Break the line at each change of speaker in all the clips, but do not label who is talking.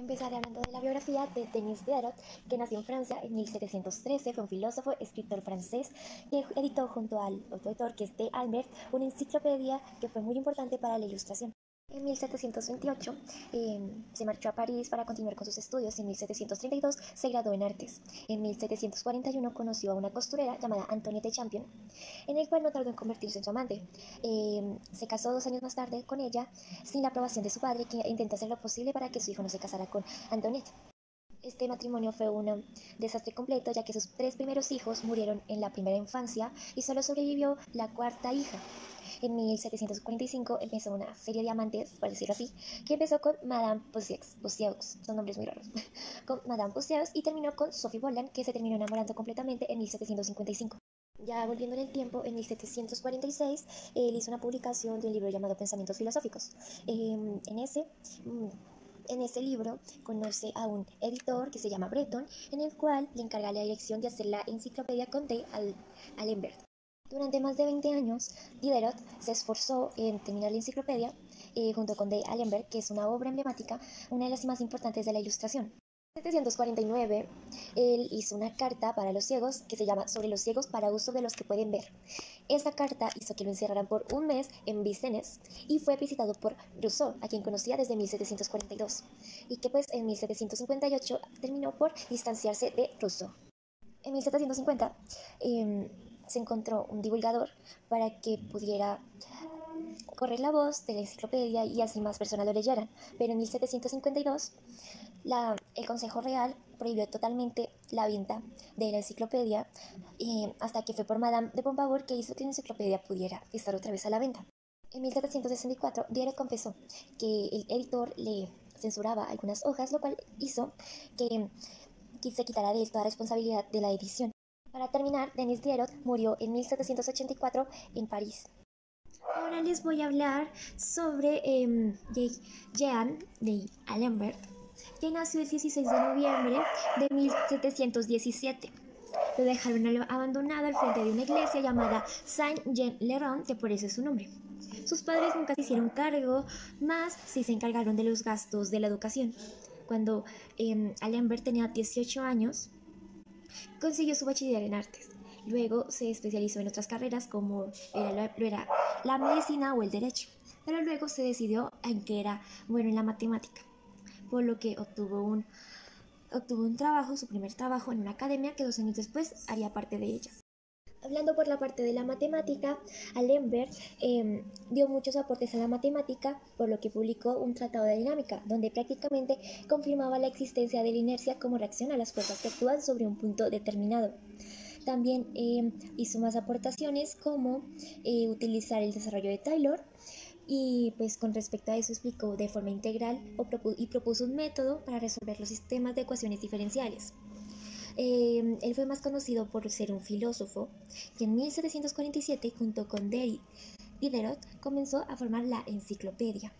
Empezaré hablando de la biografía de Denis Diderot, que nació en Francia en 1713. Fue un filósofo, escritor francés que editó junto al otro autor, que es D'Alembert, una enciclopedia que fue muy importante para la Ilustración. En 1728 se marchó a París para continuar con sus estudios y en 1732 se graduó en artes. En 1741 conoció a una costurera llamada Antoinette Champion, en el cual no tardó en convertirse en su amante. Se casó 2 años más tarde con ella sin la aprobación de su padre, que intentó hacer lo posible para que su hijo no se casara con Antoinette. Este matrimonio fue un desastre completo, ya que sus 3 primeros hijos murieron en la primera infancia y solo sobrevivió la cuarta hija. En 1745 empezó una serie de amantes, por decirlo así, que empezó con Madame Pusieux, son nombres muy raros, con Madame Pusieux, y terminó con Sophie Boland, que se terminó enamorando completamente en 1755. Ya volviendo en el tiempo, en 1746, él hizo una publicación de un libro llamado Pensamientos Filosóficos. En ese libro conoce a un editor que se llama Breton, en el cual le encarga la dirección de hacer la enciclopedia con D'Alembert. Durante más de 20 años, Diderot se esforzó en terminar la enciclopedia junto con D'Alembert, que es una obra emblemática, una de las más importantes de la Ilustración. En 1749, él hizo una carta para los ciegos que se llama Sobre los ciegos para uso de los que pueden ver. Esta carta hizo que lo encerraran por un mes en Vincennes y fue visitado por Rousseau, a quien conocía desde 1742, y que pues en 1758 terminó por distanciarse de Rousseau. En 1750 se encontró un divulgador para que pudiera correr la voz de la enciclopedia y así más personas lo leyeran, pero en 1752 el Consejo Real prohibió totalmente la venta de la enciclopedia hasta que fue por Madame de Pompadour, que hizo que la enciclopedia pudiera estar otra vez a la venta. En 1764, Diderot confesó que el editor le censuraba algunas hojas, lo cual hizo que se quitara de él toda responsabilidad de la edición. Para terminar, Denis Diderot murió en 1784 en París. Ahora les voy a hablar sobre Jean D'Alembert, que nació el 16 de noviembre de 1717. Lo dejaron abandonado al frente de una iglesia llamada Saint-Jean-le-Rond, que por eso es su nombre. Sus padres nunca se hicieron cargo, más sí se encargaron de los gastos de la educación. Cuando D'Alembert tenía 18 años, consiguió su bachiller en artes. Luego se especializó en otras carreras como era la medicina o el derecho, pero luego se decidió en que era bueno en la matemática, por lo que obtuvo un trabajo, su primer trabajo en una academia que 2 años después haría parte de ella. Hablando por la parte de la matemática, D'Alembert dio muchos aportes a la matemática, por lo que publicó un tratado de dinámica, donde prácticamente confirmaba la existencia de la inercia como reacción a las fuerzas que actúan sobre un punto determinado. También hizo más aportaciones como utilizar el desarrollo de Taylor, y pues con respecto a eso explicó de forma integral y propuso un método para resolver los sistemas de ecuaciones diferenciales. Él fue más conocido por ser un filósofo que en 1747, junto con Diderot, comenzó a formar la enciclopedia.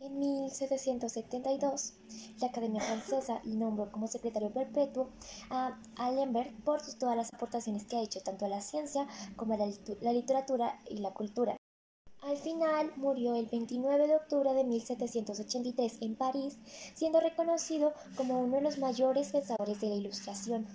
En 1772, la Academia Francesa nombró como secretario perpetuo a D'Alembert por todas las aportaciones que ha hecho tanto a la ciencia como a la literatura y la cultura. Al final murió el 29 de octubre de 1783 en París, siendo reconocido como uno de los mayores pensadores de la Ilustración.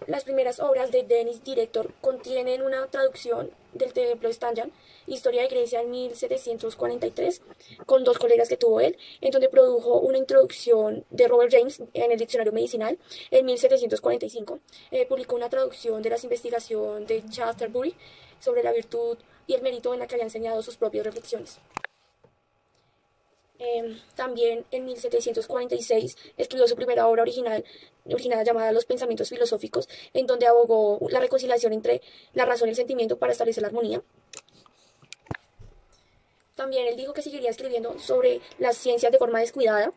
Las primeras obras de Denis Diderot contienen una traducción del Templo de Stanjan, Historia de Grecia en 1743, con 2 colegas que tuvo él, en donde produjo una introducción de Robert James en el Diccionario Medicinal en 1745. Publicó una traducción de las investigaciones de Chasterbury sobre la virtud y el mérito, en la que había enseñado sus propias reflexiones. También en 1746 escribió su primera obra original llamada Los Pensamientos Filosóficos, en donde abogó la reconciliación entre la razón y el sentimiento para establecer la armonía. También él dijo que seguiría escribiendo sobre las ciencias de forma descuidada,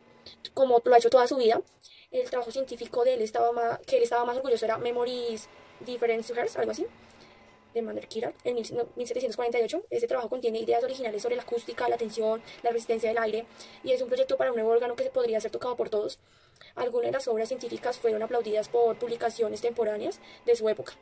como lo ha hecho toda su vida. El trabajo científico de él que él estaba más orgulloso era Memories Different to Hers, algo así, de Manuel Kirart, en 1748. Este trabajo contiene ideas originales sobre la acústica, la tensión, la resistencia del aire, y es un proyecto para un nuevo órgano que podría ser tocado por todos. Algunas de las obras científicas fueron aplaudidas por publicaciones temporáneas de su época.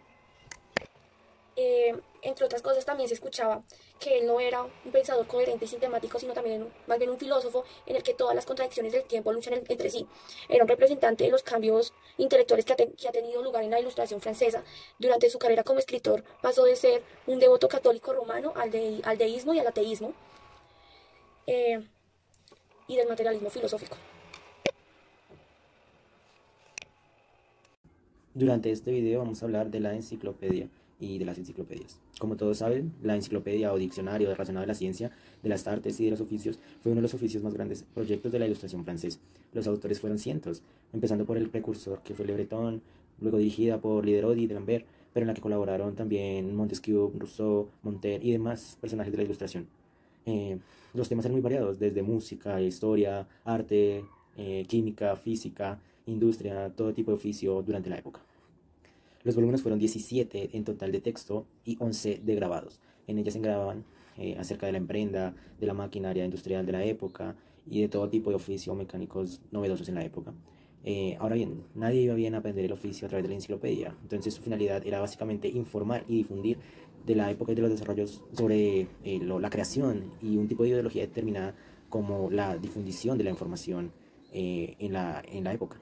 Entre otras cosas, también se escuchaba que él no era un pensador coherente y sistemático, sino también más bien un filósofo en el que todas las contradicciones del tiempo luchan entre sí. Era un representante de los cambios intelectuales que ha tenido lugar en la Ilustración francesa. Durante su carrera como escritor pasó de ser un devoto católico romano al deísmo y al ateísmo, eh, y del materialismo filosófico.
Durante este video vamos a hablar de la enciclopedia y de las enciclopedias. Como todos saben, la enciclopedia o diccionario relacionado de la ciencia, de las artes y de los oficios fue uno de los oficios más grandes proyectos de la Ilustración francesa. Los autores fueron cientos, empezando por el precursor que fue Le Breton, luego dirigida por Diderot y D'Alembert, pero en la que colaboraron también Montesquieu, Rousseau, Montaigne y demás personajes de la Ilustración. Los temas eran muy variados, desde música, historia, arte, química, física, industria, todo tipo de oficio durante la época. Los volúmenes fueron 17 en total de texto y 11 de grabados. En ellas se grababan acerca de la imprenta, de la maquinaria industrial de la época y de todo tipo de oficios mecánicos novedosos en la época. Ahora bien, nadie iba bien a aprender el oficio a través de la enciclopedia, entonces su finalidad era básicamente informar y difundir de la época y de los desarrollos sobre la creación y un tipo de ideología determinada como la difusión de la información en la época.